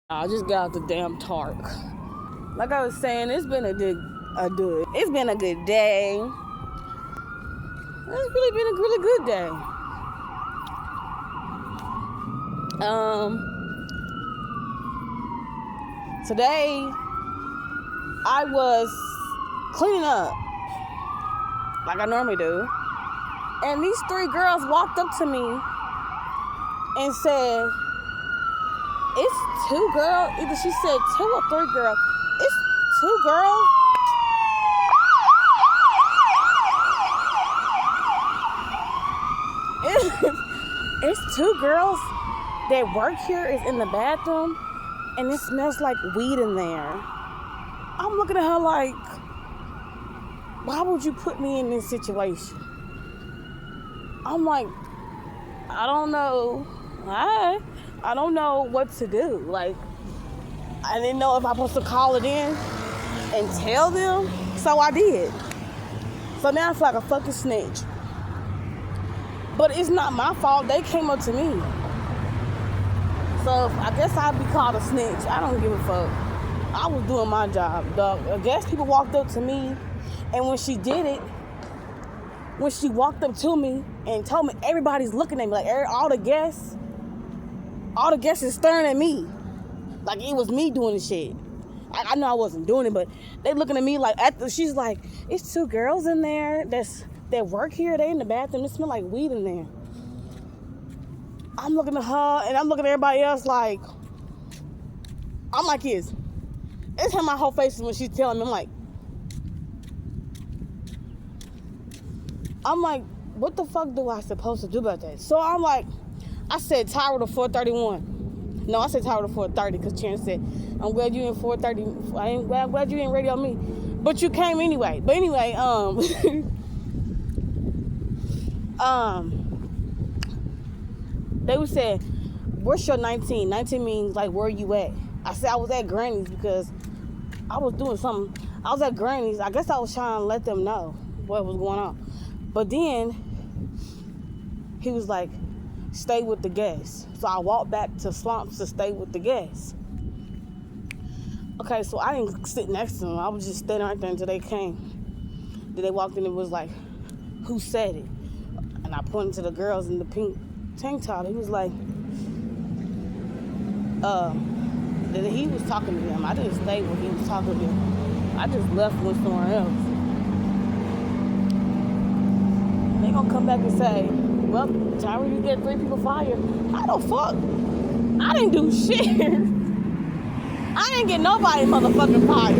I just got out the damn Tark. Like I was saying, it's been it's been a good day. It's really been a really good day. Today I was cleaning up like I normally do, and these three girls walked up to me and said, "It's two girls." Either she said two or three girls. It's two girls. It's two girls that work here is in the bathroom, and it smells like weed in there. I'm looking at her like, why would you put me in this situation? I'm like, I don't know. I don't know what to do. Like, I didn't know if I was supposed to call it in and tell them, so I did. So now I feel like a fucking snitch. But it's not my fault. They came up to me. So I guess I'd be called a snitch. I don't give a fuck. I was doing my job. I guess people walked up to me, and when she did it, when she walked up to me and told me, everybody's looking at me, like all the guests is staring at me. Like it was me doing the shit. I know I wasn't doing it, but they looking at me like, she's like, it's two girls in there that work here. They in the bathroom. It smell like weed in there. I'm looking at her and I'm looking at everybody else like, I'm like this. It's how my whole face is when she's telling me. I'm like, what the fuck do I supposed to do about that? So I'm like, I said Tyra to 431. No, I said Tyra to 430 because Chance said, I'm glad you in 430. I'm glad you didn't radio me. But you came anyway. But anyway, they would say, where's your 19? 19 means like, where you at? I said I was at Granny's because I was doing something. I was at Granny's. I guess I was trying to let them know what was going on. But then he was like, stay with the guests. So I walked back to Slumps to stay with the guests. Okay, so I didn't sit next to them. I was just standing right there until they came. Then they walked in and was like, who said it? And I pointed to the girls in the pink tank top. He was like, that he was talking to them. I didn't stay when he was talking to them. I just left and went somewhere else. They gonna come back and say, well, Tyra, you get 3 people fired. How the fuck? I didn't do shit. I didn't get nobody motherfucking fired.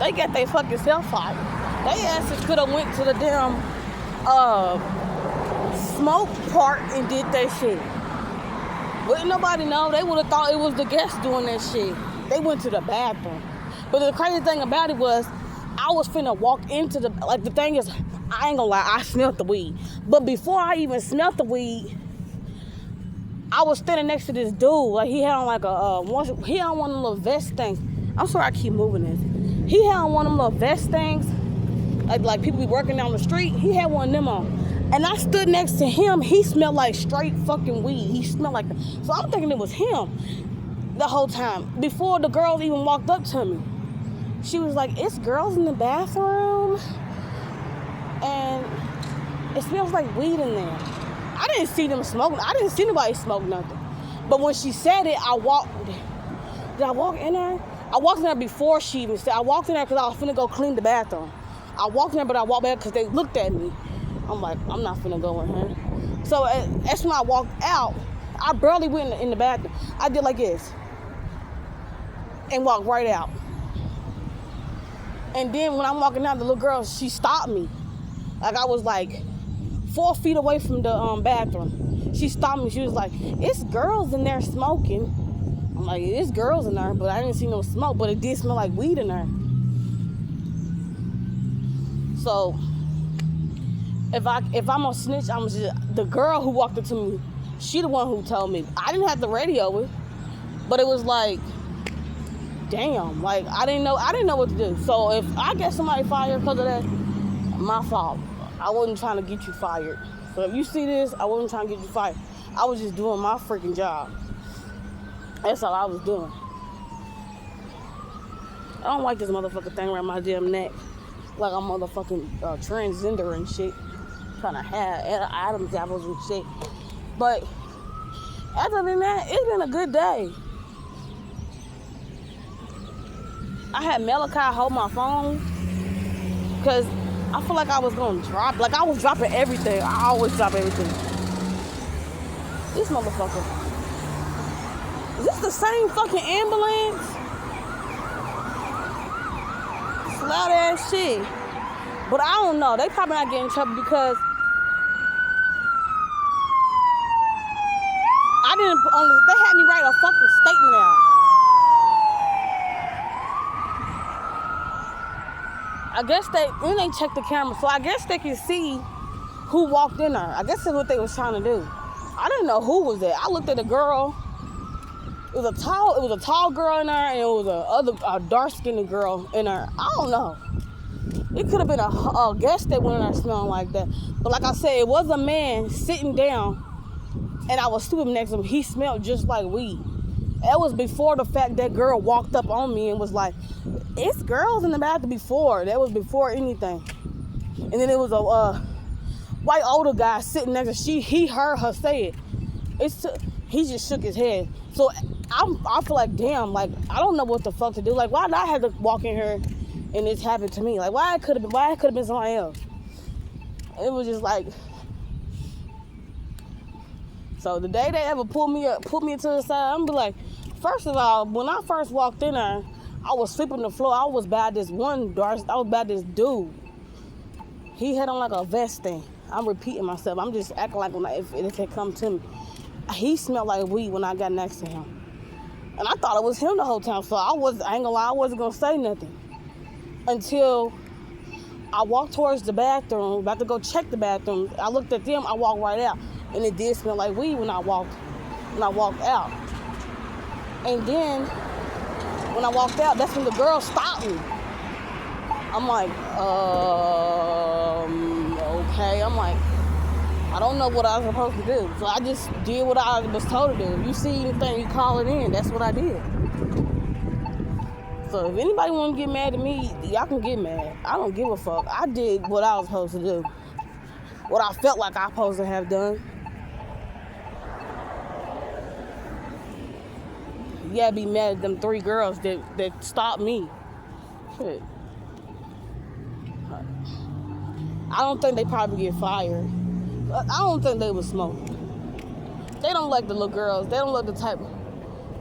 They got their fucking self fired. They asses could have went to the damn smoke part and did that shit. Wouldn't nobody know. They would have thought it was the guests doing that shit. They went to the bathroom. But the crazy thing about it was, I was finna walk into the thing is, I ain't gonna lie, I smelled the weed. But before I even smelled the weed, I was standing next to this dude. Like he had on like he had on one of them little vest things. I'm sorry I keep moving this. He had on one of them little vest things. Like people be working down the street. He had one of them on. And I stood next to him. He smelled like straight fucking weed. He smelled like so I'm thinking it was him the whole time. Before the girls even walked up to me. She was like, it's girls in the bathroom. And it smells like weed in there. I didn't see them smoking. I didn't see nobody smoke nothing. But when she said it, I walked. Did I walk in there? I walked in there before she even said. I walked in there because I was finna go clean the bathroom. I walked in there, but I walked back because they looked at me. I'm like, I'm not finna go in here. So that's when I walked out. I barely went in the bathroom. I did like this. And walked right out. And then when I'm walking out, the little girl, she stopped me. Like I was like 4 feet away from the bathroom. She stopped me. She was like, it's girls in there smoking. I'm like, it's girls in there, but I didn't see no smoke. But it did smell like weed in there. So if I'm a snitch, the girl who walked up to me, she the one who told me. I didn't have the radio it, but it was like, damn, like I didn't know what to do. So if I get somebody fired because of that, my fault. I wasn't trying to get you fired. So if you see this, I wasn't trying to get you fired. I was just doing my freaking job. That's all I was doing. I don't like this motherfucking thing around my damn neck. Like I'm motherfucking transgender and shit. Trying to have Adam's apples and shit. But other than that, it's been a good day. I had Malachi hold my phone because I feel like I was going to drop. Like I was dropping everything. I always drop everything. This motherfucker. Is this the same fucking ambulance? It's loud ass shit. But I don't know. They probably not getting in trouble because I didn't. They had me write a fucking statement out. I guess they checked the camera, so I guess they can see who walked in there. I guess that's what they was trying to do. I didn't know who was there. I looked at the girl. It was a tall girl in there, and it was a dark-skinned girl in there. I don't know. It could have been a guest that went in there smelling like that. But like I said, it was a man sitting down, and I was sleeping next to him. He smelled just like weed. That was before the fact that girl walked up on me and was like, it's girls in the bathroom before. That was before anything. And then it was a white older guy sitting next to her. He heard her say it. He just shook his head. So I feel like, damn, like, I don't know what the fuck to do. Like, why did I have to walk in here and this happened to me? Like, why it could have been somebody else? It was just like, so the day they ever pulled me to the side, I'm be like, first of all, when I first walked in there, I was sweeping the floor. I was by this dude. He had on like a vest thing. I'm repeating myself. I'm just acting like if it had come to me. He smelled like weed when I got next to him. And I thought it was him the whole time. So I ain't gonna lie, I wasn't gonna say nothing. Until I walked towards the bathroom, about to go check the bathroom. I looked at them, I walked right out. And it did smell like weed when I walked out. And then when I walked out, that's when the girl stopped me. I'm like, okay. I'm like, I don't know what I was supposed to do. So I just did what I was told to do. If you see anything, you call it in. That's what I did. So if anybody want to get mad at me, y'all can get mad. I don't give a fuck. I did what I was supposed to do. What I felt like I was supposed to have done. You gotta be mad at them 3 girls that stopped me. Shit. I don't think they probably get fired. I don't think they would smoke. They don't like the little girls. They don't look the type.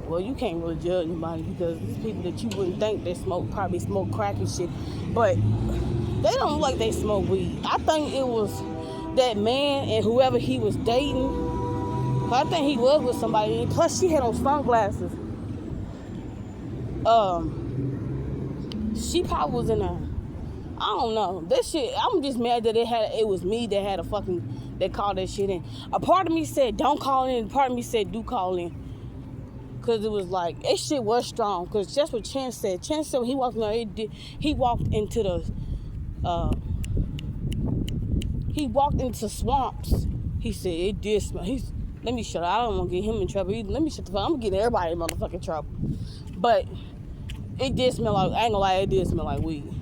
Well, you can't really judge anybody because these people that you wouldn't think they smoke probably smoke crack and shit. But they don't look like they smoke weed. I think it was that man and whoever he was dating. I think he was with somebody. Plus, she had on sunglasses. She probably was in there. I don't know. This shit, I'm just mad that it was me that had that called that shit in. A part of me said, don't call in. A part of me said, do call in. Because it was like, that shit was strong. Because that's what Chance said. Chance said when he walked in there, he walked into swamps. He said, it did smell. Let me shut up. I don't want to get him in trouble either. Let me shut the fuck up. I'm going to get everybody in motherfucking trouble. But it did smell like, I ain't gonna lie, it did smell like weed.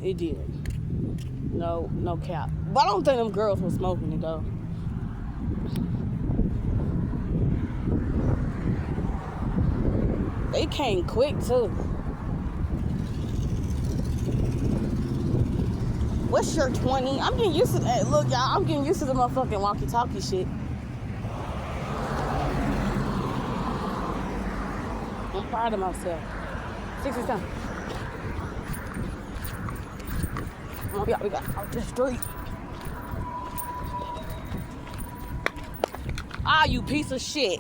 It did. No cap. But I don't think them girls were smoking it though. They came quick too. What's your 20? I'm getting used to that. Look, y'all, I'm getting used to the motherfucking walkie-talkie shit. I'm proud of myself. 60 times. Oh, yeah, we got out the street. Ah, you piece of shit.